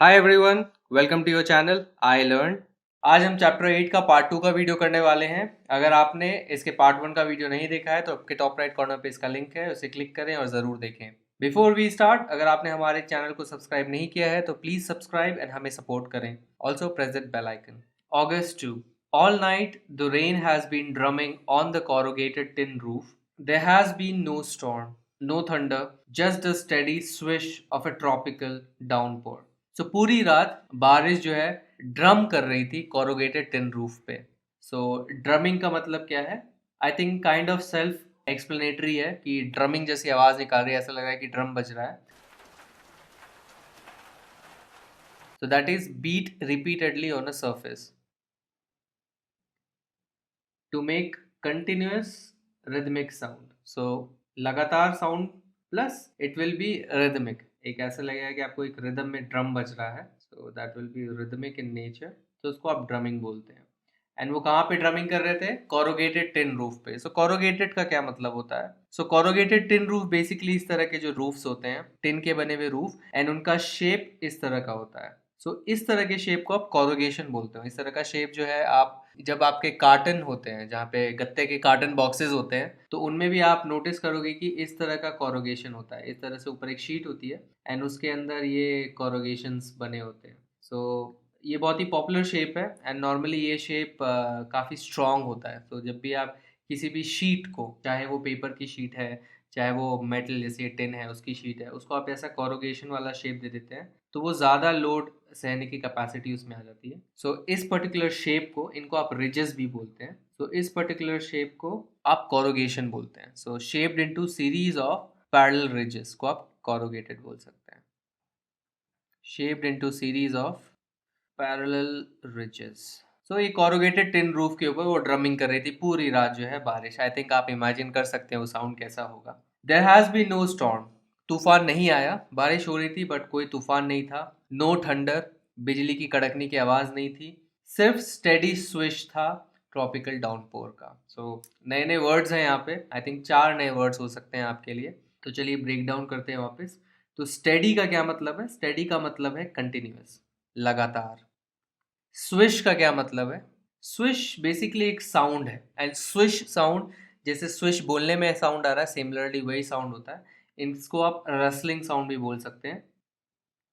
Hi everyone, welcome to your channel I learn. आज हम chapter 8 का पार्ट 2 का वीडियो करने वाले हैं। अगर आपने इसके पार्ट 1 का वीडियो नहीं देखा है तो आपके टॉप राइट कॉर्नर पे इसका लिंक है, उसे क्लिक करें और ज़रूर देखें। बिफोर वी स्टार्ट, अगर आपने हमारे चैनल को सब्सक्राइब नहीं किया है तो प्लीज़ सब्सक्राइब एंड हमें सपोर्ट करें। Also press that bell icon. August 2. All night the rain has been drumming on the corrugated tin roof. There has been no storm, no thunder, just the steady swish of a tropical downpour. So पूरी रात बारिश जो है drum कर रही थी corrugated tin roof पे। सो drumming का मतलब क्या है? I think kind of self explanatory है कि ड्रमिंग जैसी आवाज़ निकाल रही है, ऐसा लग रहा है कि ड्रम बज रहा है। So that is beat repeatedly on a surface to make continuous rhythmic sound. So लगातार sound plus it will be rhythmic. एक ऐसा लगेगा कि आपको एक रिदम में ड्रम बज रहा है, so that will be rhythmic in nature, तो उसको आप ड्रमिंग बोलते हैं। एंड वो कहाँ पे ड्रमिंग कर रहे थे? कोरोगेटेड टिन रूफ पे। सो कोरोगेटेड का क्या मतलब होता है? सो कोरोगेटेड टिन रूफ बेसिकली इस तरह के जो रूफ्स होते हैं, टिन के बने हुए रूफ, एंड उनका शेप इस तरह का होता है। सो इस तरह के शेप को आप कोरोगेशन बोलते हो। इस तरह का शेप जो है, आप जब आपके कार्टन होते हैं, जहाँ पे गत्ते के कार्टन बॉक्सेस होते हैं, तो उनमें भी आप नोटिस करोगे कि इस तरह का कोरोगेशन होता है। इस तरह से ऊपर एक शीट होती है एंड उसके अंदर ये कोरोगेशंस बने होते हैं। सो ये बहुत ही पॉपुलर शेप है एंड नॉर्मली ये शेप काफ़ी स्ट्रॉन्ग होता है। तो जब भी आप किसी भी शीट को, चाहे वो पेपर की शीट है, चाहे वो मेटल जैसे टिन है उसकी शीट है, उसको आप ऐसा कोरोगेशन वाला शेप दे देते हैं तो वो ज़्यादा लोड सहने की कैपेसिटी उसमें आ जाती है। सो इस पर्टिकुलर शेप को, इनको आप रिजेस भी बोलते हैं। सो इस पर्टिकुलर शेप को आप कोरोगेशन बोलते हैं। So shaped into series of parallel ridges को आप कोरोगेटेड बोल सकते हैं। Shaped into series of parallel ridges. So ये कोरोगेटेड टिन रूफ के ऊपर वो ड्रमिंग कर रही थी पूरी रात जो है बारिश। आई थिंक आप इमेजिन कर सकते हैं वो साउंड कैसा होगा। There has be no storm. तूफान नहीं आया, बारिश हो रही थी बट कोई तूफान नहीं था। नो थंडर, बिजली की कड़कने की आवाज नहीं थी। सिर्फ स्टेडी स्विश था ट्रॉपिकल डाउनपोर का। सो नए नए वर्ड्स हैं यहाँ पे। आई थिंक 4 नए वर्ड्स हो सकते हैं आपके लिए। तो चलिए ब्रेक डाउन करते हैं वापस। तो स्टेडी का क्या मतलब है? स्टेडी का मतलब है कंटिन्यूअस, लगातार। स्विश का क्या मतलब है? स्विश बेसिकली एक साउंड है एंड स्विश साउंड, जैसे स्विश बोलने में साउंड आ रहा है, सिमिलरली वही साउंड होता है। इसको आप रसलिंग साउंड भी बोल सकते हैं।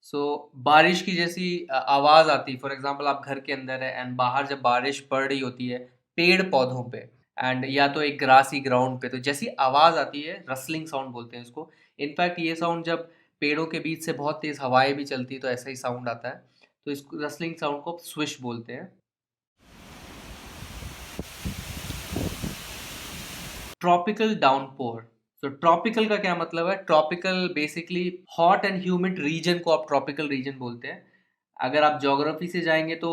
सो बारिश की जैसी आवाज़ आती है। फॉर एग्जांपल आप घर के अंदर है एंड बाहर जब बारिश पड़ रही होती है पेड़ पौधों पे एंड या तो एक ग्रासी ग्राउंड पे, तो जैसी आवाज़ आती है रसलिंग साउंड बोलते हैं इसको। इनफैक्ट ये साउंड जब पेड़ों के बीच से बहुत तेज़ हवाएं भी चलती है तो ऐसा ही साउंड आता है। तो इस रसलिंग साउंड को स्विश बोलते हैं। Tropical downpour. तो ट्रॉपिकल का क्या मतलब है? Tropical basically hot and humid region को आप ट्रॉपिकल रीजन बोलते हैं। अगर आप ज्योग्राफी से जाएंगे तो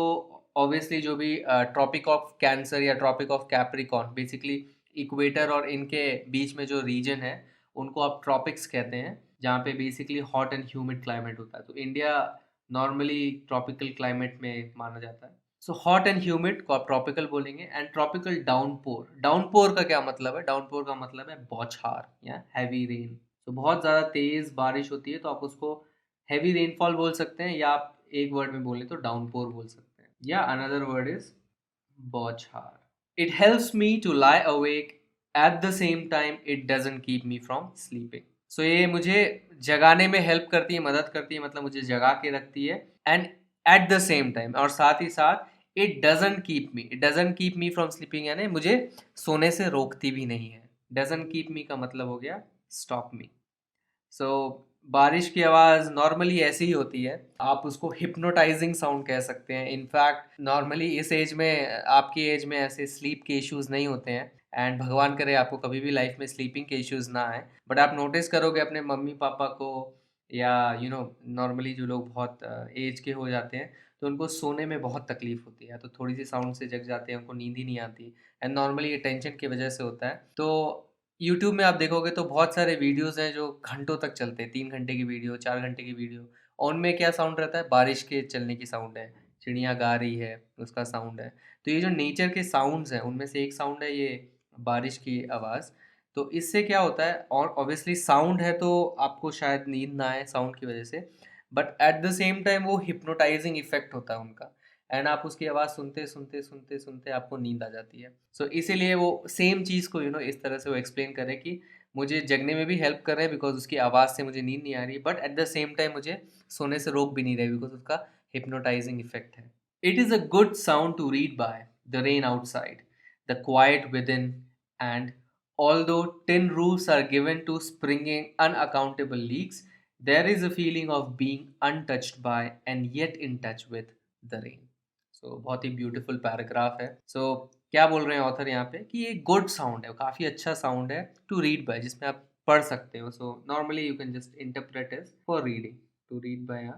ऑब्वियसली जो भी ट्रॉपिक ऑफ कैंसर या tropic of Capricorn, basically equator और इनके बीच में जो रीजन है उनको आप ट्रॉपिक्स कहते हैं, जहाँ पे basically hot and humid climate होता है। तो इंडिया नॉर्मली ट्रॉपिकल क्लाइमेट में माना जाता है। सो हॉट एंड ह्यूमिड को आप ट्रॉपिकल बोलेंगे। एंड ट्रॉपिकल डाउनपोर, डाउनपोर का क्या मतलब है? डाउनपोर का मतलब है बौछार या हैवी रेन। तो बहुत ज़्यादा तेज़ बारिश होती है तो आप उसको हैवी रेनफॉल बोल सकते हैं, या आप एक वर्ड में बोले तो डाउनपोर बोल सकते हैं, या अनदर वर्ड इज बौछार। It helps me to lie awake, at the same time it doesn't keep me from sleeping. So ये मुझे जगाने में हेल्प करती है, मदद करती है, मतलब मुझे जगा के रखती है। And eight the same time, और साथ ही साथ it doesn't keep me, it doesn't keep me from sleeping, यानी मुझे सोने से रोकती भी नहीं है। डजंट कीप मी का मतलब हो गया स्टॉप मी। सो बारिश की आवाज़ नॉर्मली ऐसी ही होती है। आप उसको हिप्नोटाइजिंग साउंड कह सकते हैं। इनफैक्ट नॉर्मली इस एज में, आपकी एज में ऐसे स्लीप के इश्यूज नहीं होते हैं एंड भगवान करे आपको कभी भी लाइफ में स्लीपिंग के इश्यूज ना आए। बट आप नोटिस करोगे अपने मम्मी पापा को, या नॉर्मली जो लोग बहुत एज के हो जाते हैं तो उनको सोने में बहुत तकलीफ होती है, तो थोड़ी सी साउंड से जग जाते हैं, उनको नींद ही नहीं आती। एंड नॉर्मली ये टेंशन की वजह से होता है। तो यूट्यूब में आप देखोगे तो बहुत सारे वीडियोस हैं जो घंटों तक चलते हैं, 3 घंटे की वीडियो, 4 घंटे की वीडियो। और उनमें क्या साउंड रहता है? बारिश के चलने की साउंड है, चिड़िया गा रही है उसका साउंड है। तो ये जो नेचर के साउंड्स हैं उनमें से एक साउंड है ये बारिश की आवाज़। तो इससे क्या होता है, और ऑब्वियसली साउंड है तो आपको शायद नींद ना आए साउंड की वजह से, but at the same time वो हिप्नोटाइजिंग इफेक्ट होता है उनका, एंड आप उसकी आवाज़ सुनते सुनते सुनते सुनते आपको नींद आ जाती है। सो इसीलिए वो सेम चीज़ को इस तरह से वो एक्सप्लेन करे कि मुझे जगने में भी हेल्प कर रहे हैं बिकॉज उसकी आवाज़ से मुझे नींद नहीं आ रही, but at the same time मुझे सोने से रोक भी नहीं रहे बिकॉज उसका हिप्नोटाइजिंग इफेक्ट है। It is a good sound to read by the rain outside, the quiet within, and although tin roofs are given to springing unaccountable leaks, there is a feeling of being untouched by and yet in touch with the rain. So बहुत ही beautiful paragraph है। So क्या बोल रहे हैं author यहाँ पे कि ये गुड साउंड है, काफ़ी अच्छा साउंड है टू रीड बाय, जिसमें आप पढ़ सकते हो। So normally you can just interpret is for reading, to read by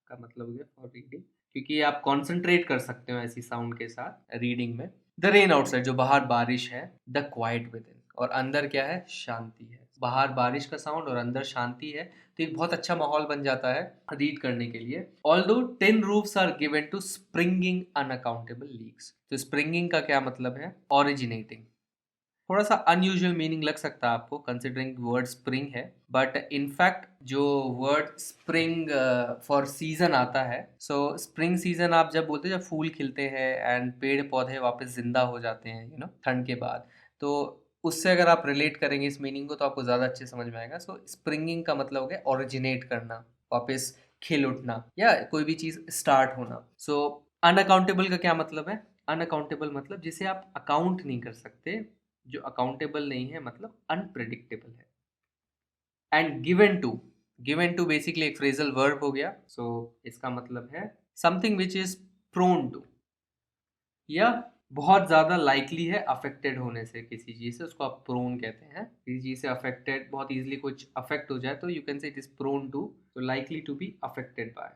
का मतलब हो गया फॉर रीडिंग, क्योंकि आप कॉन्सेंट्रेट कर सकते हो ऐसी साउंड के साथ रीडिंग में। द रेन आउटसाइड, जो बाहर बारिश है, द क्वाइट विद इन, और अंदर क्या है, शांति है। बाहर बारिश का साउंड और अंदर शांति है, तो एक बहुत अच्छा माहौल बन जाता है रीड करने के लिए। Although tin roofs are given to springing unaccountable leaks, तो स्प्रिंगिंग का क्या मतलब है, ओरिजिनेटिंग। थोड़ा सा अनयूजुअल मीनिंग लग सकता है आपको कंसिडरिंग वर्ड स्प्रिंग है, बट इनफैक्ट जो वर्ड स्प्रिंग फॉर सीजन आता है, सो स्प्रिंग सीजन आप जब बोलते हैं जब फूल खिलते हैं एंड पेड़ पौधे वापस जिंदा हो जाते हैं ठंड के बाद, तो उससे अगर आप रिलेट करेंगे इस मीनिंग को तो आपको ज़्यादा अच्छे समझ में आएगा। सो स्प्रिंगिंग का मतलब हो गया ओरिजिनेट करना, वापस खिल उठना, या कोई भी चीज़ स्टार्ट होना। सो अनअकाउंटेबल का क्या मतलब है, अनअकाउंटेबल मतलब जिसे आप अकाउंट नहीं कर सकते, जो अकाउंटेबल नहीं है, मतलब अनप्रेडिक्टेबल है। एंड गिवन टू बेसिकली एक फ्रेजल वर्ब हो गया। सो इसका मतलब है something which is prone to, या बहुत ज़्यादा लाइकली है अफेक्टेड होने से किसी चीज़ से, उसको आप प्रोन कहते हैं। किसी चीज़ से अफेक्टेड, बहुत इजीली कुछ अफेक्ट हो जाए तो you can say it is prone to, तो likely to be affected by.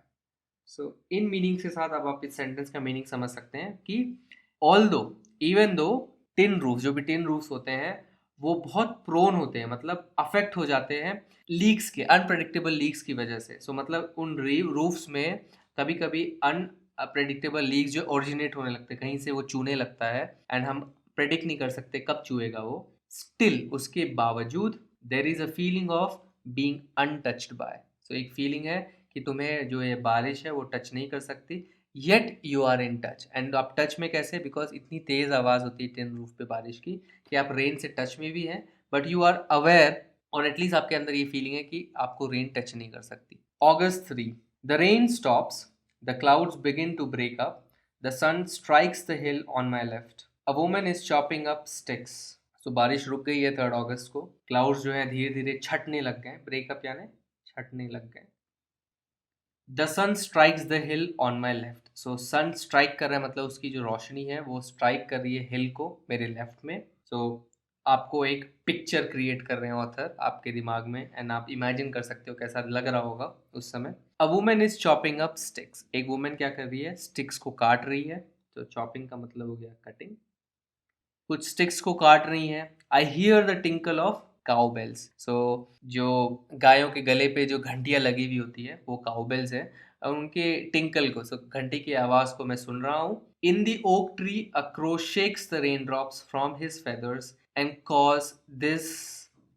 So in meaning के साथ अब आप इस सेंटेंस का मीनिंग समझ सकते हैं कि ऑल दो, इवन दो, टिन रूफ, जो भी टिन रूफ्स होते हैं वो बहुत प्रोन होते हैं, मतलब अफेक्ट हो जाते हैं लीक्स के, अनप्रडिक्टेबल लीक्स की वजह से। सो मतलब उन रूफ्स में कभी कभी अनप्रेडिक्टेबल लीक्स जो ओरिजिनेट होने लगते हैं, कहीं से वो चूने लगता है एंड हम प्रेडिक्ट नहीं कर सकते कब चूएगा वो। स्टिल, उसके बावजूद, there is a feeling of being untouched by, so एक फीलिंग है कि तुम्हें जो ये बारिश है वो टच नहीं कर सकती, yet you are in touch. And आप टच में कैसे, बिकॉज इतनी तेज आवाज़ होती है टिन रूफ पे बारिश की कि आप रेन से टच में भी हैं, बट यू आर अवेयर, और एटलीस्ट आपके अंदर ये फीलिंग है कि आपको रेन टच नहीं कर सकती। August 3. The rain stops, the clouds begin to break up, the sun strikes the hill on my left. A woman is chopping up sticks. So बारिश रुक गई है 3 अगस्त को, क्लाउड्स जो है धीरे धीरे छटने लग गए, ब्रेकअप यानी छटने लग गए। The sun strikes the hill on my left, so sun strike कर रहा है मतलब उसकी जो रोशनी है वो स्ट्राइक कर रही है हिल को मेरे लेफ्ट में। सो आपको एक पिक्चर क्रिएट कर रहे हैं ऑथर आपके दिमाग में, एंड आप इमेजिन कर सकते हो कैसा लग रहा होगा उस समय। A woman is chopping up sticks, एक वुमेन क्या कर रही है, स्टिक्स को काट रही है। तो चॉपिंग का मतलब हो गया कटिंग, कुछ स्टिक्स को काट रही हैं। I hear the tinkle of cow bells, so जो गायों के गले पे जो घंटियां लगी हुई होती है वो काउ बेल्स है, और उनके टिंकल को, सो घंटी की आवाज को मैं सुन रहा हूँ। In the oak tree a crow shakes the rain drops from his feathers and caws this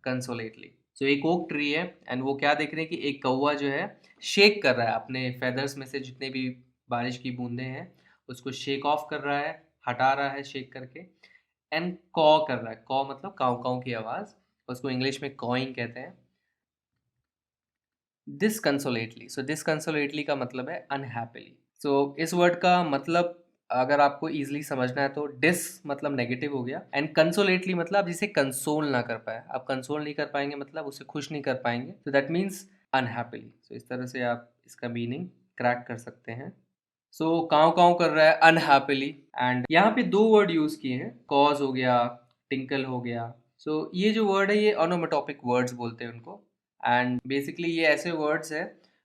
कंसोलेटली। So एक ओक ट्री है एंड वो क्या देख रहे हैं कि एक कौवा जो है शेक कर रहा है अपने फेदर्स में से जितने भी बारिश की बूंदे हैं उसको शेक ऑफ कर रहा है, हटा रहा है शेक करके, एंड कॉ कर रहा है। कॉ मतलब काऊ काऊ की आवाज, उसको इंग्लिश में कॉइंग कहते हैं। डिसकंसोलेटली, सो डिसकंसोलेटली का मतलब है अनहैप्पीली। सो इस वर्ड का मतलब अगर आपको इजीली समझना है तो डिस मतलब नेगेटिव हो गया, एंड कंसोलेटली मतलब आप जिसे कंसोल ना कर पाए, आप कंसोल नहीं कर पाएंगे मतलब उसे खुश नहीं कर पाएंगे, तो दैट मीन्स अनहैप्पीली। सो इस तरह से आप इसका मीनिंग क्रैक कर सकते हैं। सो काव काव कर रहा है अनहैप्पीली, एंड यहाँ पे 2 वर्ड यूज किए हैं, कॉज हो गया, टिंकल हो गया। सो ये जो वर्ड है ये ओनोमेटोपिक वर्ड्स बोलते हैं उनको, एंड बेसिकली ये ऐसे वर्ड्स है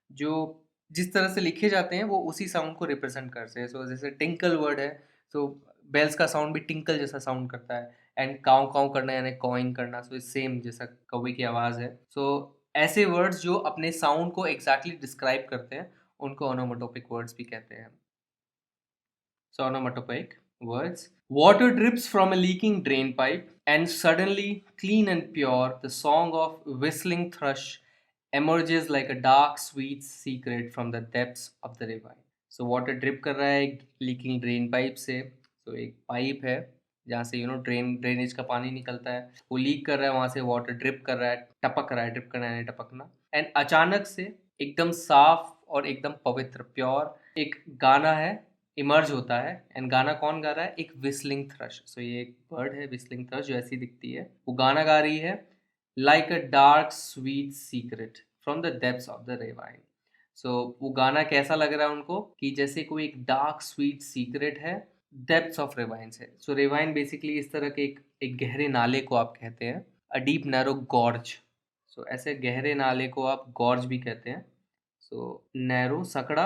जो जिस तरह से लिखे जाते हैं वो उसी साउंड को रिप्रेजेंट करते हैं। सो जैसे टिंकल वर्ड है, सो बेल्स का साउंड भी टिंकल जैसा साउंड करता है, एंड काव काव करना यानी कॉइंग करना, सो सेम जैसा कौवे की आवाज़ है। सो ऐसे वर्ड्स जो अपने साउंड को एग्जैक्टली डिस्क्राइब करते हैं उनको ओनोमेटोपिक वर्ड्स भी कहते हैं। So onomatopoeic words. Water drips from a leaking drain pipe, and suddenly, clean and pure, the song of whistling thrush emerges like a dark sweet secret from the depths of the ravine. So water drip कर रहा है leaking drain pipe से. so एक pipe है जहाँ से drainage का पानी निकलता है, वो लीक कर रहा है, वहां से वाटर ड्रिप कर रहा है, टपक रहा है, ड्रिप करना है टपकना. एंड अचानक से एकदम साफ और एकदम पवित्र प्योर एक गाना है इमर्ज होता है. एंड गाना कौन गा रहा है? एक विस्लिंग थ्रश. सो ये एक बर्ड है विस्लिंग थ्रश जो ऐसी दिखती है, वो गाना गा रही है like a dark sweet secret from the depths of the ravine. So वो गाना कैसा लग रहा है उनको कि जैसे कोई एक डार्क स्वीट सीक्रेट है डेप्थ्स ऑफ रेवाइन से. सो रेवाइन बेसिकली इस तरह के एक गहरे नाले को आप कहते हैं, अ डीप नैरो गॉर्ज. सो ऐसे गहरे नाले को आप गॉर्ज भी कहते हैं. सो नैरो सकड़ा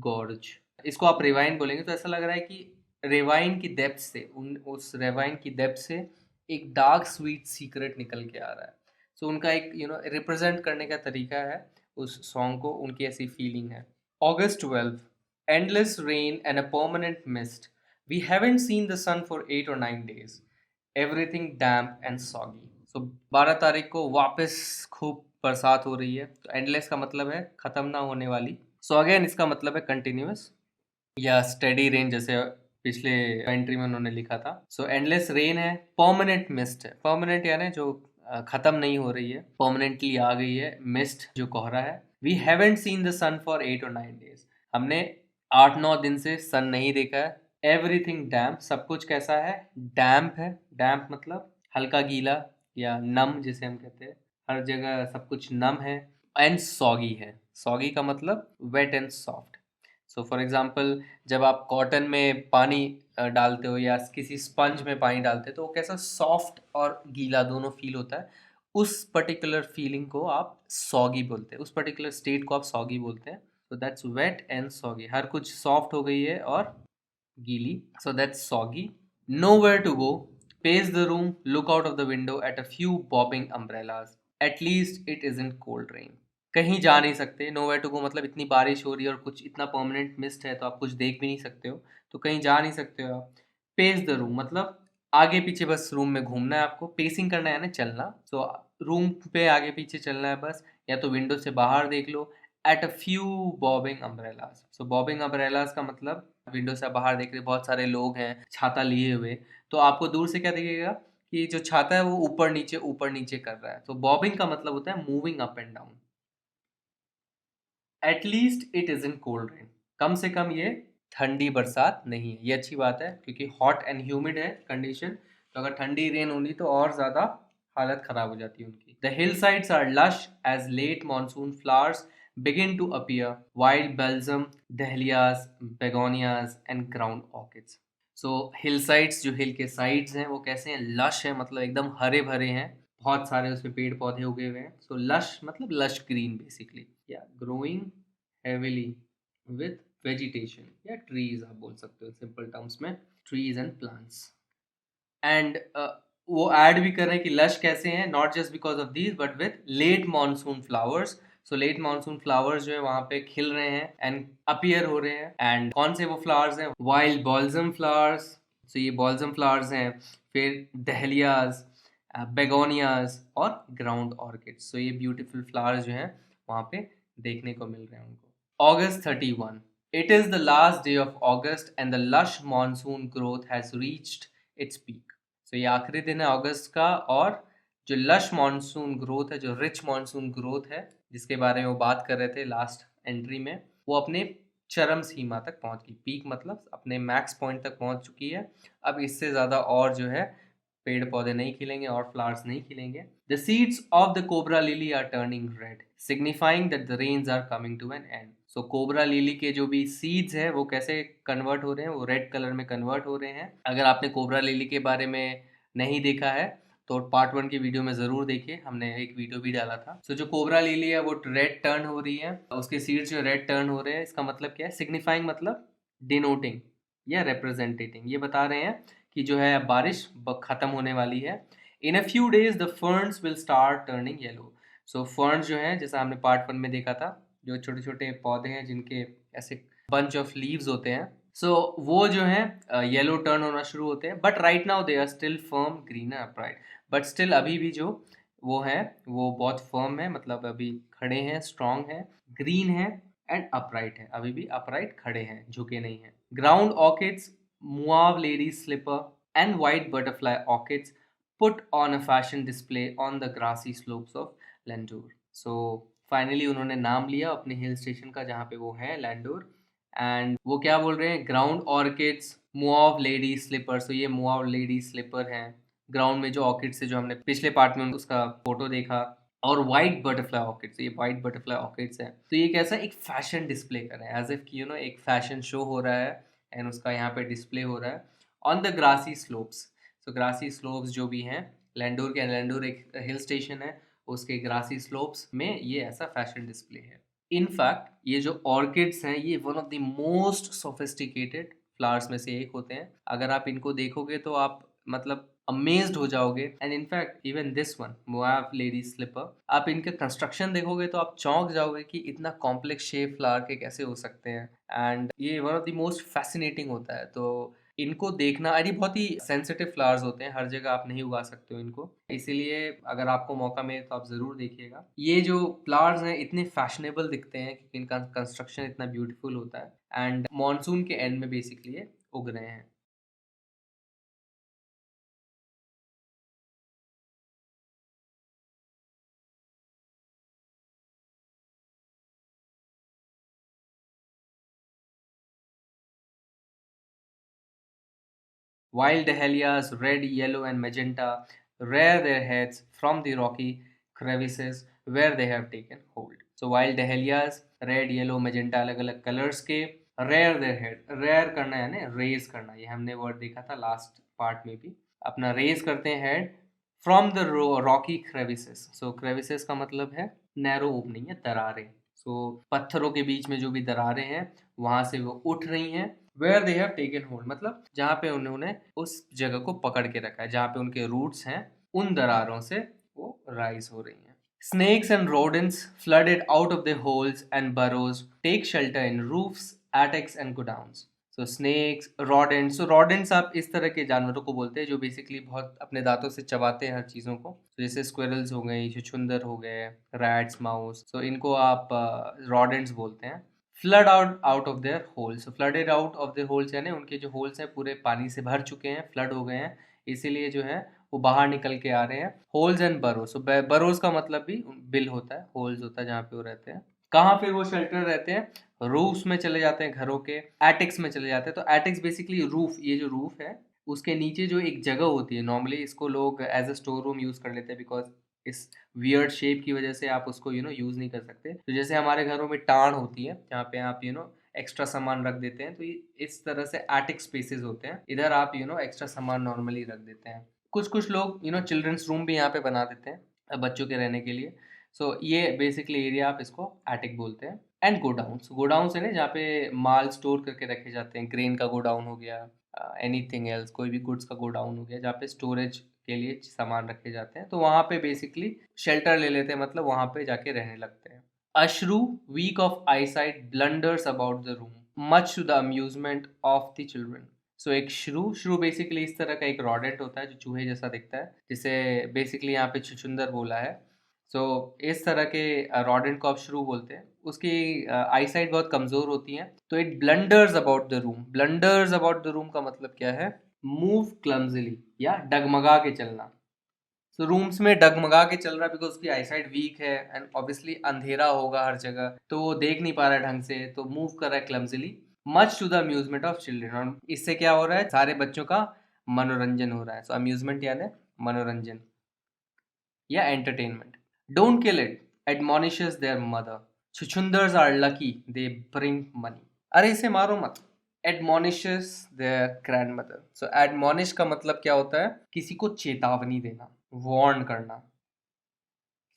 गॉर्ज, इसको आप रेवाइन बोलेंगे तो ऐसा लग रहा है कि रेवाइन की डेप्थ से उस रेवाइन की डेप्थ से एक डार्क स्वीट सीक्रेट निकल के आ रहा है. सो उनका एक रिप्रेजेंट करने का तरीका है उस सॉन्ग को, उनकी ऐसी फीलिंग है. August 12th, endless rain and a permanent mist. We haven't seen the sun for 8 or 9 days. Everything damp and soggy. So 12 तारीख को वापस खूब बरसात हो रही है. तो एंडलेस का मतलब है खत्म ना होने वाली. सो अगेन इसका मतलब है कंटिन्यूस या स्टेडी रेन, जैसे पिछले एंट्री में उन्होंने लिखा था. सो एंडलेस रेन है, परमानेंट मिस्ट है. परमानेंट यानी जो खत्म नहीं हो रही है, परमानेंटली आ गई है. मिस्ट जो कोहरा है. We haven't seen the sun for 8 और 9 days. हमने 8-9 दिन से सन नहीं देखा है. एवरीथिंग डैम्प, सब कुछ कैसा है? डैम्प है. डैम्प मतलब हल्का गीला या नम जिसे हम कहते हैं, हर जगह सब कुछ नम है. एंड सॉगी है. सॉगी का मतलब wet and soft. So for example जब आप कॉटन में पानी डालते हो या किसी स्पंज में पानी डालते हो तो वो कैसा सॉफ्ट और गीला दोनों फील होता है. उस पर्टिकुलर फीलिंग को आप सॉगी बोलते हैं, उस पर्टिकुलर स्टेट को आप सॉगी बोलते हैं. So that's wet and soggy. हर कुछ सॉफ्ट हो गई है और गीली. So that's soggy. Nowhere to go. Pace the room, look out of the window at a few bobbing umbrellas. At least it isn't cold rain. कहीं जा नहीं सकते. नो वेयर टू गो मतलब इतनी बारिश हो रही है और कुछ इतना परमानेंट मिस्ट है तो आप कुछ देख भी नहीं सकते हो, तो कहीं जा नहीं सकते हो आप. पेस द रूम मतलब आगे पीछे बस रूम में घूमना है आपको. पेसिंग करना है ना, चलना. सो रूम पे आगे पीछे चलना है बस, या तो विंडो से बाहर देख लो. At a few bobbing umbrellas. So bobbing umbrellas का मतलब विंडो से बाहर देख रहे बहुत सारे लोग हैं छाता लिए हुए, तो आपको दूर से क्या दिखेगा कि जो छाता है वो ऊपर नीचे कर रहा है. तो बॉबिंग का मतलब होता है moving up and down. At least it is in cold rain. कम से कम ये ठंडी बरसात नहीं है. ये अच्छी बात है क्योंकि हॉट एंड ह्यूमिड है कंडीशन, तो अगर ठंडी रेन होनी तो और ज़्यादा हालत ख़राब हो जाती है उनकी. The hillsides are lush as late monsoon flowers begin to appear, wild balsam, dahlias, begonias and ground orchids. So hillsides, जो हिल के साइड्स हैं वो कैसे हैं? लश है मतलब एकदम हरे भरे हैं, बहुत सारे उसमें पेड़ पौधे उगे हुए हैं. सो लश मतलब लश ग्रीन बेसिकली, या ग्रोइंग हेविली विथ वेजिटेशन या ट्रीज आप बोल सकते हो सिंपल टर्म्स में, ट्रीज एंड प्लांट्स. एंड वो ऐड भी कर रहे हैं कि लश कैसे हैं, not just because of these but with late monsoon flowers. So late monsoon flowers जो है वहाँ पे खिल रहे हैं एंड अपीयर हो रहे हैं. एंड कौन से वो फ्लावर्स हैं? Wild बॉल्जम flowers. सो ये बॉल्जम फ्लावर्स हैं, फिर दहलियाज, बेगोनियाज और ग्राउंड ऑर्किड्स. सो ये ब्यूटीफुल फ्लावर्स जो हैं वहाँ पे देखने को मिल रहे हैं उनको. August 31. It is the last day of August and the lush monsoon growth has reached its peak. So ये आखिरी दिन है अगस्त का और जो लश मानसून ग्रोथ है, जो रिच मानसून ग्रोथ है जिसके बारे में वो बात कर रहे थे लास्ट एंट्री में, वो अपने चरम सीमा तक पहुंच गई. पीक मतलब अपने मैक्स पॉइंट तक पहुंच चुकी है. अब इससे ज़्यादा और जो है पेड़ पौधे नहीं खिलेंगे और फ्लावर्स नहीं खिलेंगे. The seeds of the cobra lily are turning red, signifying that the rains are coming to an end. So cobra lily के जो भी सीड्स है वो कैसे कन्वर्ट हो रहे हैं? वो रेड कलर में कन्वर्ट हो रहे हैं. अगर आपने कोबरा लिली के बारे में नहीं देखा है तो पार्ट 1 की वीडियो में ज़रूर देखिए, हमने एक वीडियो भी डाला था. सो जो कोबरा लिली है वो रेड टर्न हो रही है, उसके सीड्स जो रेड टर्न हो रहे हैं, इसका मतलब क्या है? सिग्निफाइंग मतलब डिनोटिंग या रिप्रेजेंटेटिंग. ये बता रहे हैं कि जो है बारिश ख़त्म होने वाली है. In a few days the ferns will start turning yellow. So ferns जो है जैसा हमने पार्ट 1 में देखा था, जो छोटे छोटे पौधे हैं जिनके ऐसे बंच ऑफ लीव्स होते हैं, सो वो जो है येलो टर्न होना शुरू होते हैं. But right now they are still firm green upright. But still अभी भी जो वो है वो बहुत फर्म है, मतलब अभी खड़े हैं, स्ट्रॉन्ग हैं, ग्रीन है एंड अपराइट है, अभी भी अपराइट खड़े हैं, झुके नहीं हैं। Ground orchids, mauve lady slipper and white butterfly orchids put on a fashion display on the grassy slopes of Landour. So finally उन्होंने नाम लिया अपने हिल स्टेशन का जहाँ पे वो है, लैंडोर। एंड वो क्या बोल रहे हैं, ground orchids, mauve lady slipper. सो ये मुआव लेडी स्लिपर हैं, ग्राउंड में जो ऑर्किड्स है जो हमने पिछले पार्ट में उसका फोटो देखा, और वाइट बटरफ्लाई ऑर्किड्स, ये वाइट बटरफ्लाई ऑर्किड्स है। तो ये कैसा एक फैशन डिस्प्ले कर रहे हैं, एज इफ कि एक फैशन शो हो रहा है एंड उसका यहाँ पे डिस्प्ले हो रहा है on the grassy slopes. So grassy slopes जो भी हैं, लैंडोर के, लैंडोर एक हिल स्टेशन है, उसके ग्रासी स्लोप्स में ये ऐसा फैशन डिस्प्ले है। इनफैक्ट ये जो ऑर्किड्स हैं ये one of the most sophisticated flowers में से एक होते हैं। अगर आप इनको देखोगे तो आप मतलब अमेज्ड हो जाओगे। And in fact even this one, mauve lady slipper, आप इनके कंस्ट्रक्शन देखोगे तो आप चौंक जाओगे कि इतना कॉम्प्लेक्स शेप फ्लावर के कैसे हो सकते हैं। एंड ये one of the most fascinating होता है। तो इनको देखना, अरे बहुत ही सेंसिटिव फ्लावर्स होते हैं, हर जगह आप नहीं उगा सकते हो इनको, इसीलिए अगर आपको मौका मिले तो आप ज़रूर देखिएगा। ये जो फ्लावर्स हैं इतने फैशनेबल दिखते हैं क्योंकि इनका कंस्ट्रक्शन इतना ब्यूटीफुल होता है एंड मॉनसून के एंड में बेसिकली ये उग रहे हैं। Wild dahlias, red, yellow, and magenta, rear their heads from the rocky crevices where they have taken hold. So wild dahlias, red, yellow, magenta, अलग अलग कलर्स के, rear their head, rear करना यानी रेज करना, ये हमने वर्ड देखा था लास्ट पार्ट में भी। अपना रेज करते हैं head from the Rocky crevices. So crevices का मतलब है नैरो ओपनिंग या दरारें। सो पत्थरों के बीच में जो भी दरारें हैं वहां से वो उठ रही हैं। Where they have taken hold मतलब जहाँ पे उन्होंने उस जगह को पकड़ के रखा है, जहाँ पे उनके रूट्स हैं, उन दरारों से वो राइज हो रही हैं। Snakes and rodents flooded out of their holes and burrows take shelter in roofs, attics and godowns. So snakes, rodents. So rodents आप इस तरह के जानवरों को बोलते हैं जो बेसिकली बहुत अपने दांतों से चबाते हैं हर चीज़ों को। तो जैसे स्क्विरल्स हो गए, छुछुंदर हो गए, रैट्स, माउस, तो इनको आप rodents बोलते हैं। Flood out of their holes, flooded out of their holes यानी उनके जो होल्स हैं पूरे पानी से भर चुके हैं, फ्लड हो गए हैं, इसीलिए जो है वो बाहर निकल के आ रहे हैं। होल्स एंड बरोज, सो बरोज का मतलब भी बिल होता है, होल्स होता है जहाँ पे वो रहते हैं। कहाँ फिर वो शेल्टर रहते हैं, रूफ्स में चले जाते हैं, घरों के एटिक्स में चले जाते हैं। तो एटिक्स बेसिकली रूफ, ये जो रूफ है उसके नीचे जो एक जगह होती है, नॉर्मली इसको लोग as a store room use कर लेते हैं बिकॉज इस वियर्ड शेप की वजह से आप उसको यूज नहीं कर सकते। तो जैसे हमारे घरों में टाण होती है जहाँ पे आप एक्स्ट्रा सामान रख देते हैं, तो ये इस तरह से एटिक स्पेसेस होते हैं, इधर आप एक्स्ट्रा सामान नॉर्मली रख देते हैं। कुछ कुछ लोग चिल्ड्रंस रूम भी यहाँ पे बना देते हैं बच्चों के रहने के लिए। सो ये बेसिकली एरिया आप इसको एटिक बोलते हैं। एंड गोडाउन्स, गोडाउन्स है ना जहाँ पे माल स्टोर करके रखे जाते हैं, ग्रेन का गोडाउन हो गया, एनीथिंग एल्स, कोई भी गुड्स का गोडाउन हो गया जहाँ पे स्टोरेज के लिए सामान रखे जाते हैं, तो वहाँ पे बेसिकली शेल्टर ले लेते हैं, मतलब वहाँ पे जाके रहने लगते हैं। A shrew, weak of eyesight, blunders about the room much to the amusement of the children. So एक श्रू, श्रू बेसिकली इस तरह का एक रॉडेंट होता है जो चूहे जैसा दिखता है, जिसे बेसिकली यहाँ पे छुछुंदर बोला है। सो इस तरह के रॉडेंट को आप श्रू बोलते हैं। उसकी आईसाइट बहुत कमज़ोर होती है, तो it blunders about the room. Blunders about the room का मतलब क्या है, मूव क्लमजिली या डगमगा के चलना। सो रूम्स में डगमगा के चल रहा है बिकॉज उसकी आईसाइट वीक है एंड ऑब्वियसली अंधेरा होगा हर जगह, तो वो देख नहीं पा रहा है ढंग से, तो मूव कर रहा है clumsily much to the amusement of children. और इससे क्या हो रहा है, सारे बच्चों का मनोरंजन हो रहा है। सो अम्यूजमेंट यानी मनोरंजन या entertainment. Don't kill it admonishes their mother, छुछुंदर्स are lucky they bring money. अरे इसे मारो मत। Admonishes their grandmother. So admonish का मतलब क्या होता है, किसी को चेतावनी देना, वार्न करना।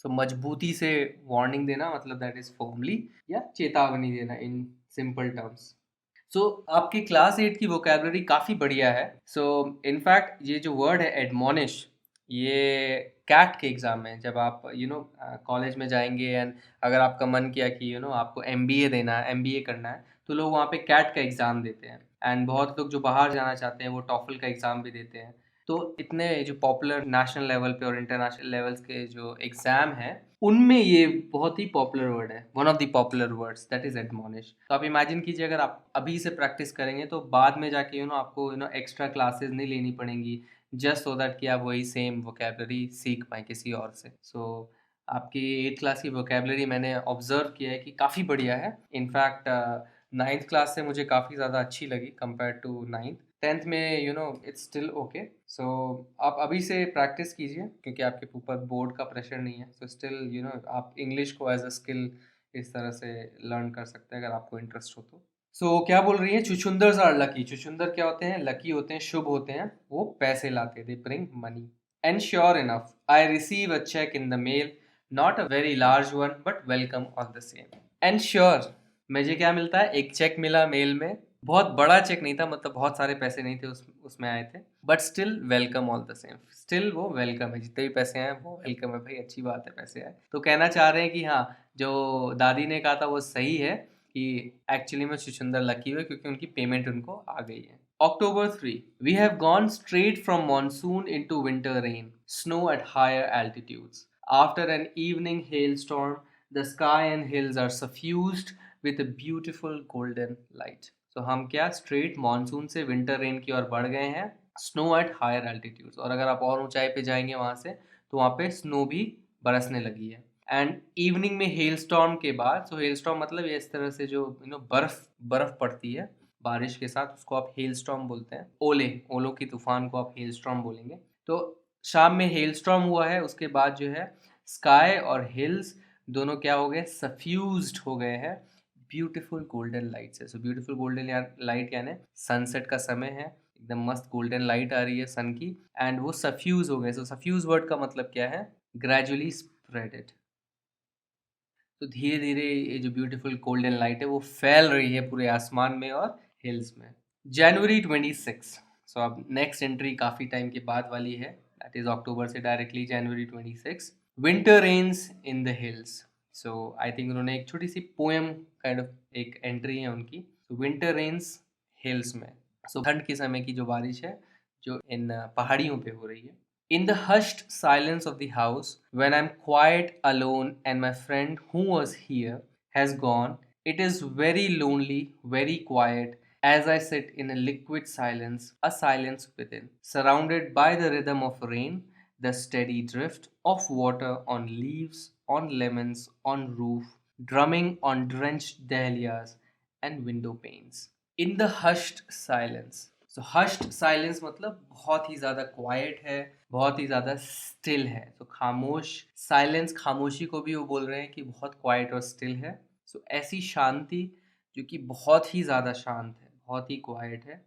सो मजबूती से वार्निंग देना मतलब दैट इज फॉर्मली, या चेतावनी देना इन सिंपल टर्म्स। सो आपकी क्लास 8 की वोकेबलरी काफ़ी बढ़िया है। सो इनफैक्ट ये जो वर्ड है एडमोनिश, ये कैट के एग्ज़ाम में जब आप कॉलेज में जाएंगे एंड अगर आपका मन किया कि आपको एमबीए देना है, एमबीए करना है, तो लोग वहाँ पे कैट का एग्ज़ाम देते हैं। एंड बहुत लोग जो बाहर जाना चाहते हैं वो टॉफल का एग्ज़ाम भी देते हैं। तो इतने जो पॉपुलर नेशनल लेवल पे और इंटरनेशनल लेवल्स के जो एग्ज़ाम हैं उनमें ये बहुत ही पॉपुलर वर्ड है, one of the popular words that is admonish. तो आप इमेजिन कीजिए अगर आप अभी से प्रैक्टिस करेंगे तो बाद में जाके आपको एक्स्ट्रा क्लासेस नहीं लेनी पड़ेंगी, जस्ट सो दैट कि आप वही सेम वोकेबलरी सीख पाएँ किसी और से। आपकी 8th क्लास की वोकेबलरी मैंने ऑब्जर्व किया है कि काफ़ी बढ़िया है। इनफैक्ट 9th क्लास से मुझे काफ़ी ज़्यादा अच्छी लगी कंपेयर टू 9th। 10th में इट्स स्टिल ओके। सो आप अभी से प्रैक्टिस कीजिए क्योंकि आपके ऊपर बोर्ड का प्रेशर नहीं है। सो स्टिल आप इंग्लिश को एज अ स्किल इस तरह से लर्न कर सकते हैं अगर आपको इंटरेस्ट हो तो। क्या बोल रही है, चुचुंदर्स आर लकी। चुचुंदर क्या होते हैं? लकी होते हैं, शुभ होते हैं, वो पैसे लाते हैं, they bring money. And sure enough I receive a cheque in the mail, not a very large one but welcome on the same. And sure, मुझे क्या मिलता है? एक चेक मिला मेल में, बहुत बड़ा चेक नहीं था, मतलब बहुत सारे पैसे नहीं थे उसमें आए थे, but still welcome all the same. Still वो वेलकम है, जितने भी पैसे आए वो वेलकम है भाई, अच्छी बात है पैसे आए। तो कहना चाह रहे हैं कि हाँ, जो दादी ने कहा था वो सही है कि एक्चुअली में चुचुंदर लकी हुए क्योंकि उनकी पेमेंट उनको आ गई है। October 3. We have gone straight from monsoon into winter rain, snow at higher altitudes. After an evening hailstorm, the sky and hills are suffused with a beautiful golden light. So हम क्या straight monsoon से winter rain की ओर बढ़ गए हैं, snow at higher altitudes. और अगर आप और ऊंचाई पे जाएंगे वहां से तो वहां पे स्नो भी बरसने लगी है। एंड इवनिंग में हेल स्टॉर्म के बाद, हेल स्टॉर्म मतलब ये इस तरह से जो बर्फ बर्फ पड़ती है बारिश के साथ, उसको आप हेल स्टॉर्म बोलते हैं। ओलों की तूफान को आप हेल स्टॉर्म बोलेंगे। तो शाम में हेल स्टॉर्म हुआ है, उसके बाद जो है स्काई और हिल्स दोनों क्या हो गए? सफ्यूज्ड हो गए हैं ब्यूटीफुल गोल्डन लाइट से। ब्यूटीफुल गोल्डन लाइट यानी सनसेट का समय है, एकदम मस्त गोल्डन लाइट आ रही है सन की, एंड वो सफ्यूज हो गए। सफ्यूज वर्ड का मतलब क्या है? Gradually spreaded. तो धीरे धीरे ये जो ब्यूटीफुल गोल्डन लाइट है वो फैल रही है पूरे आसमान में और हिल्स में। जनवरी 26। अब नेक्स्ट एंट्री काफ़ी टाइम के बाद वाली है, दैट इज अक्टूबर से डायरेक्टली जनवरी 26। Winter rains in the hills. I think उन्होंने एक छोटी सी पोएम काइंड ऑफ एक एंट्री है उनकी। विंटर रेन्स हिल्स में, ठंड के समय की जो बारिश है जो इन पहाड़ियों पे हो रही है। In the hushed silence of the house, when I'm quite alone and my friend who was here has gone, it is very lonely, very quiet, as I sit in a liquid silence, a silence within, surrounded by the rhythm of rain, the steady drift of water on leaves, on lemons, on roof, drumming on drenched dahlias and window panes. In the hushed silence. Hushed silence मतलब बहुत ही ज़्यादा quite है, बहुत ही ज़्यादा still है। खामोश silence, खामोशी को भी वो बोल रहे हैं कि बहुत क्वाइट और स्टिल है। ऐसी शांति जो कि बहुत ही ज़्यादा शांत है, बहुत ही क्वाइट है।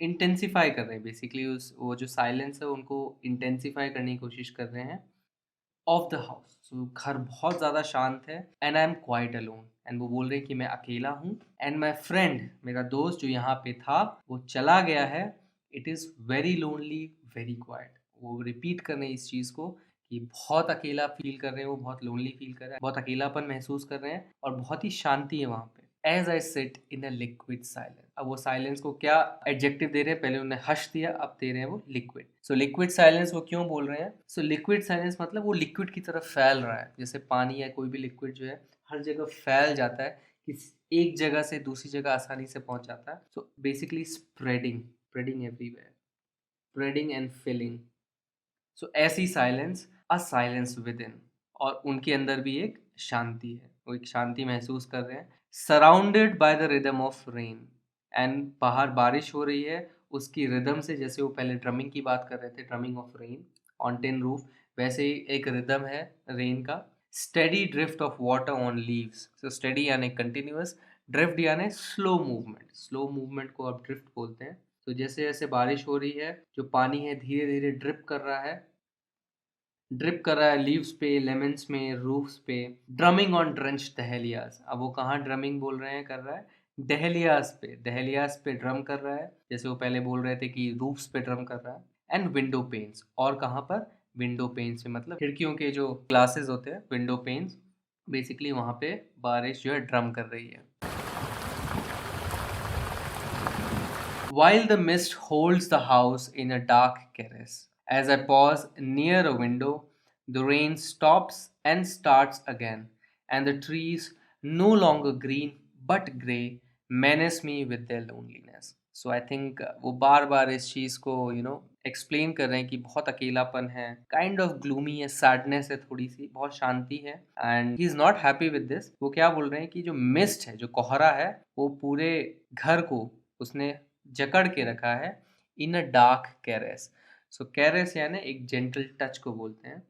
इंटेंसिफाई कर रहे हैं बेसिकली, उस वो जो साइलेंस है उनको इंटेंसिफाई करने की कोशिश कर रहे हैं। ऑफ द हाउस, घर बहुत ज़्यादा शांत है। And I am quite alone, and वो बोल रहे हैं कि मैं अकेला हूँ। एंड माई फ्रेंड, मेरा दोस्त जो यहाँ पे था वो चला गया है। It is very lonely, very quite. वो रिपीट कर रहे हैं इस चीज़ को कि बहुत अकेला फील कर रहे हैं, वो बहुत लोनली फील कर रहे हैं, बहुत अकेलापन महसूस कर रहे हैं और बहुत ही शांति है वहाँ पे। As I sit in a liquid silence. अब वो साइलेंस को क्या एडजेक्टिव दे रहे हैं? पहले उन्हें हश दिया, अब दे रहे हैं वो लिक्विड। लिक्विड साइलेंस वो क्यों बोल रहे हैं? लिक्विड साइलेंस मतलब वो लिक्विड की तरफ फैल रहा है, जैसे पानी या कोई भी लिक्विड जो है हर जगह फैल जाता है, किस एक जगह से दूसरी जगह आसानी से पहुंच जाता है। Basically spreading, spreading everywhere, spreading and filling. ऐसी silence, a silence within, और उनके अंदर भी एक शांति है, वो एक शांति महसूस कर रहे हैं। Surrounded by the rhythm of rain, and बाहर बारिश हो रही है उसकी रिदम से, जैसे वो पहले ड्रमिंग की बात कर रहे थे, drumming of rain on tin roof, वैसे ही एक रिदम है रेन का। Steady drift of water on leaves. Steady यानी कंटिन्यूअस, ड्रिफ्ट यानी स्लो मूवमेंट, स्लो मूवमेंट को आप ड्रिफ्ट बोलते हैं। जैसे जैसे बारिश हो रही है, जो पानी है धीरे धीरे ड्रिप कर रहा है, ड्रिप कर रहा है लीव्स पे, लेमन्स में, रूफ्स पे। Drumming on drenched dahlias. अब वो कहाँ ड्रमिंग बोल रहे हैं, कर रहा है दहलियाज पे, दहलियाज पे ड्रम कर रहा है, जैसे वो पहले बोल रहे थे कि रूफ्स पे ड्रम कर रहा है। एंड विंडो पेन्स, और कहाँ पर? विंडो पेन्स पे, मतलब खिड़कियों के जो ग्लासेस होते हैं, विंडो पेन्स, बेसिकली वहाँ पे बारिश जो है ड्रम कर रही है। While the mist holds the house in a dark caress, as I pause near a window, The rain stops and starts again, and the trees, no longer green but grey, menace me with their loneliness. So I think वो बार बार इस चीज़ को explain कर रहे हैं कि बहुत अकेलापन है, काइंड ऑफ ग्लूमी है, सैडनेस है, थोड़ी सी बहुत शांति है, and he is not happy with this. वो क्या बोल रहे हैं कि जो मिस्ट है, जो कोहरा है, वो पूरे घर को उसने जकड़ के रखा है in a dark caress. So caress यानी एक जेंटल टच को बोलते हैं,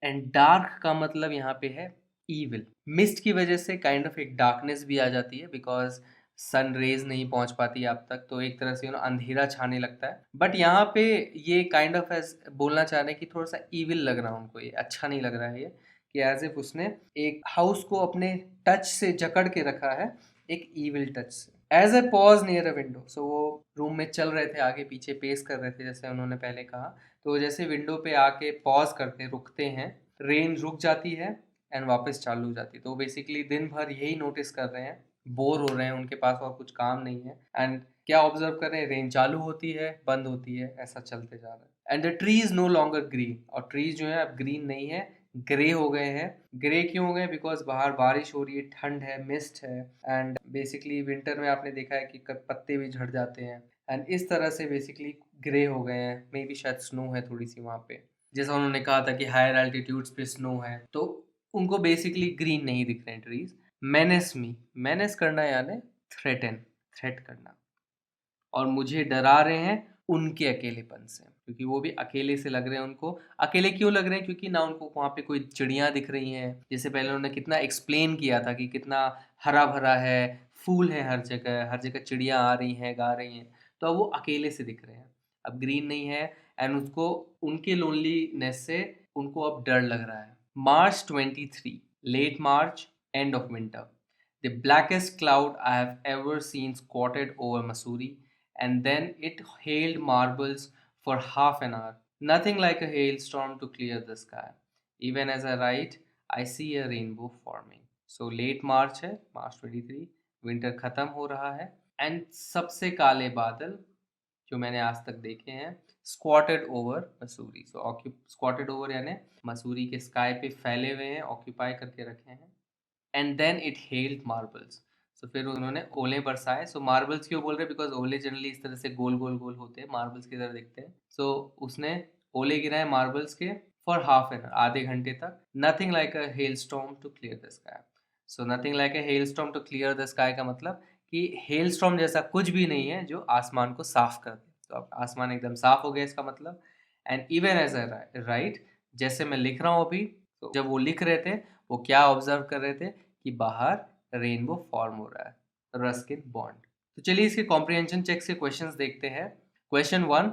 एंड डार्क का मतलब यहाँ पे है ईविल। मिस्ट की वजह से काइंड ऑफ एक डार्कनेस भी आ जाती है, बिकॉज सन रेज नहीं पहुंच पाती आप तक, तो एक तरह से अंधेरा छाने लगता है। बट यहाँ पे ये काइंड ऑफ एज बोलना चाह रहे हैं कि थोड़ा सा ईविल लग रहा है उनको, ये अच्छा नहीं लग रहा है ये, कि एज इफ उसने एक हाउस को अपने टच से जकड़ के रखा है, एक ईविल टच से। As a pause near a window, so वो रूम में चल रहे थे, आगे पीछे पेस कर रहे थे जैसे उन्होंने पहले कहा, तो जैसे विंडो पे आके पॉज करते रुकते हैं, रेन रुक जाती है एंड वापस चालू हो जाती है। तो बेसिकली दिन भर यही नोटिस कर रहे हैं, बोर हो रहे हैं, उनके पास और कुछ काम नहीं है, एंड क्या ऑब्जर्व कर रहे हैं, रेन चालू होती है, बंद होती है, ऐसा चलते जा रहा है। And the tree is no longer green, और ट्रीज जो है अब ग्रीन नहीं है, ग्रे हो गए हैं। ग्रे क्यों हो गए? बिकॉज बाहर बारिश हो रही है, ठंड है, मिस्ट है, एंड बेसिकली विंटर में आपने देखा है कि पत्ते भी झड़ जाते हैं, एंड इस तरह से बेसिकली ग्रे हो गए हैं। मे बी शायद स्नो है थोड़ी सी वहाँ पे, जैसा उन्होंने कहा था कि हायर एल्टीट्यूड्स पे स्नो है, तो उनको बेसिकली ग्रीन नहीं दिख रहे हैं ट्रीज। मेनेस मी, मेनेस करना यानी थ्रेटन, थ्रेट करना, और मुझे डरा रहे हैं उनके अकेलेपन से, क्योंकि वो भी अकेले से लग रहे हैं उनको। अकेले क्यों लग रहे हैं? क्योंकि ना उनको वहाँ पे कोई चिड़ियाँ दिख रही हैं, जैसे पहले उन्होंने कितना एक्सप्लेन किया था कि कितना हरा भरा है, फूल है हर जगह, हर जगह चिड़ियाँ आ रही हैं, गा रही हैं, तो अब वो अकेले से दिख रहे हैं, अब ग्रीन नहीं है, एंड उसको उनके लोनलीनेस से उनको अब डर लग रहा है। March 23, late March, end of winter, the blackest cloud I have ever seen squatted over Missouri, and then it hailed marbles for half an hour. Nothing like a hailstorm to clear the sky. Even as I write, I see a rainbow forming. So late March है, March 23, winter खत्म हो रहा है, and सबसे काले बादल जो मैंने आज तक देखे हैं स्क्वाटेड ओवर मसूरी। सो स्क्वाटेड ओवर यानी मसूरी के स्काई पे फैले हुए हैं, ऑक्यूपाई करके रखे हैं। And then it held marbles, so फिर उन्होंने ओले बरसाए। सो मार्बल्स क्यों बोल रहे हैं? बिकॉज ओले जनरली इस तरह से गोल गोल गोल होते हैं, मार्बल्स की तरह दिखते हैं। सो उसने ओले गिराए मार्बल्स के फॉर हाफ एन आवर, आधे घंटे तक। Nothing like a hail storm to clear the sky. So nothing like a hail storm to clear the sky का मतलब कि हेल स्टॉर्म जैसा कुछ भी नहीं है जो आसमान को साफ कर दे। तो अब आसमान एकदम साफ हो गया इसका मतलब। And even as I write, जैसे मैं लिख रहा हूँ अभी, तो जब वो लिख रहे थे, वो क्या ऑब्जर्व कर रहे थे कि बाहर रेनबो फॉर्म हो रहा है, रस्किन बॉन्ड। तो चलिए इसके कॉम्प्रिहेंशन चेक से क्वेश्चंस देखते हैं। Question 1,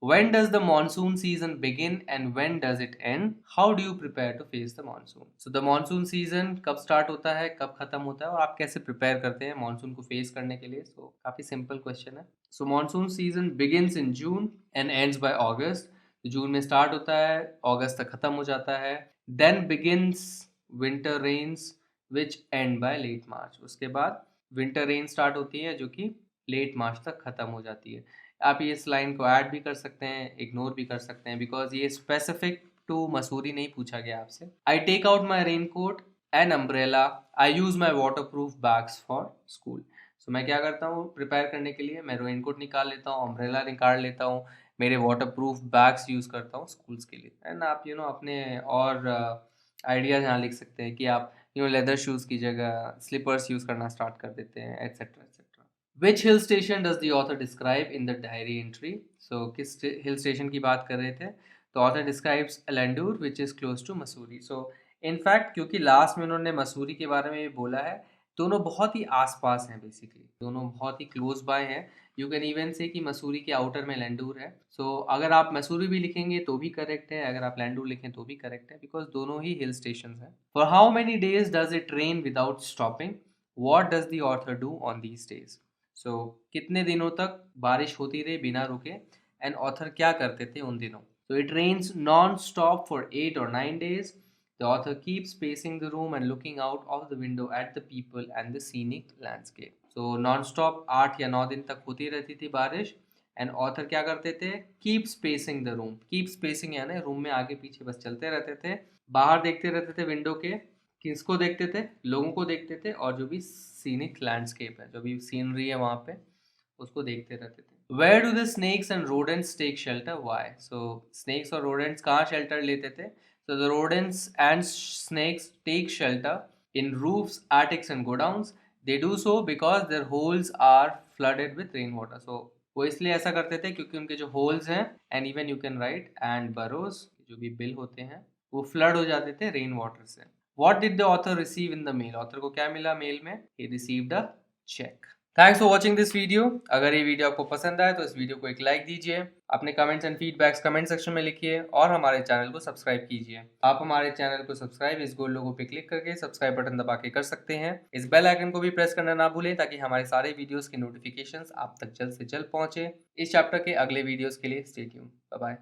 when does the monsoon season begin and when does it end? How do you prepare to face the monsoon? So the monsoon season कब स्टार्ट होता है, कब खत्म होता है, और आप कैसे प्रिपेयर करते हैं मॉनसून को फेस करने के लिए? सो काफी सिंपल क्वेश्चन है। So monsoon season begins in June and ends by August. तो जून में स्टार्ट होता है, अगस्त तक खत्म हो जाता है। Then begins winter rains which end by late March. उसके बाद विंटर रेन स्टार्ट होती है जो कि लेट मार्च तक खत्म हो जाती है। आप ये इस लाइन को ऐड भी कर सकते हैं, इग्नोर भी कर सकते हैं, बिकॉज ये स्पेसिफिक टू मसूरी नहीं पूछा गया आपसे। I take out my rain coat and umbrella, I use my water proof bags for school. So मैं क्या करता हूँ प्रिपेयर करने के लिए? मैं रेन कोट निकाल लेता हूँ, अम्ब्रेला निकाल लेता हूँ, मेरे वाटर प्रूफ बैग्स यूज करता हूँ स्कूल्स के लिए। एंड आप अपने और आइडियाज यहाँ लिख सकते हैं कि आप लेदर शूज की जगह स्लीपर्स यूज करना स्टार्ट कर देते हैं, etcetera etcetera. Which hill station does the author describe in the diary entry? So किस हिल स्टेशन की बात कर रहे थे? तो author describes Alandur which is close to Mussoorie. So in fact क्योंकि लास्ट में उन्होंने मसूरी के बारे में भी बोला है, दोनों बहुत ही आसपास हैं, बेसिकली दोनों बहुत ही क्लोज बाय हैं। यू कैन इवन से कि मसूरी के आउटर में लैंडूर है। सो अगर आप मसूरी भी लिखेंगे तो भी करेक्ट है, अगर आप लैंडूर लिखें तो भी करेक्ट है, बिकॉज दोनों ही हिल स्टेशन हैं। For how many days does it rain without stopping? What does the author do on these days? So कितने दिनों तक बारिश होती रही बिना रुके, एंड ऑथर क्या करते थे उन दिनों? So it rains non-stop for 8 or 9 days. The author keeps pacing the room and looking out of the window at the people and the scenic landscape. So non-stop 8 या 9 दिन तक होती रहती थी बारिश, एंड ऑथर क्या करते थे, keep spacing the room, keep spacing यानी रूम में आगे पीछे बस चलते रहते थे, बाहर देखते रहते थे विंडो के, किसको देखते थे, लोगों को देखते थे, और जो भी सीनिक लैंडस्केप है, जो भी सीनरी है वहाँ पे, उसको देखते रहते थे। Where do the snakes and rodents take shelter, why, so snakes और रोडेंट्स कहाँ शेल्टर लेते थे, so the rodents and snakes take shelter in roofs, attics and godowns. They do so because their holes are flooded with rainwater. So वो इसलिए ऐसा करते थे क्योंकि उनके जो होल्स हैं, and even you can write and burrows, जो भी बिल होते हैं, वो फ्लड हो जाते थे रेन वाटर से। What did the author receive in the mail? Author को क्या मिला मेल में? He received a check. Thanks for watching this video. अगर ये वीडियो आपको पसंद आए तो इस वीडियो को एक लाइक दीजिए, अपने comments and feedbacks comment section में लिखिए और हमारे चैनल को सब्सक्राइब कीजिए। आप हमारे चैनल को सब्सक्राइब इस गोल लोगो पे क्लिक करके सब्सक्राइब बटन दबा के कर सकते हैं। इस बेल आइकन को भी प्रेस करना ना भूलें ताकि हमारे सारे वीडियोस की नोटिफिकेशंस आप तक जल्द से जल्द पहुंचे। इस चैप्टर के अगले वीडियोस के लिए स्टे ट्यून्ड। Bye bye.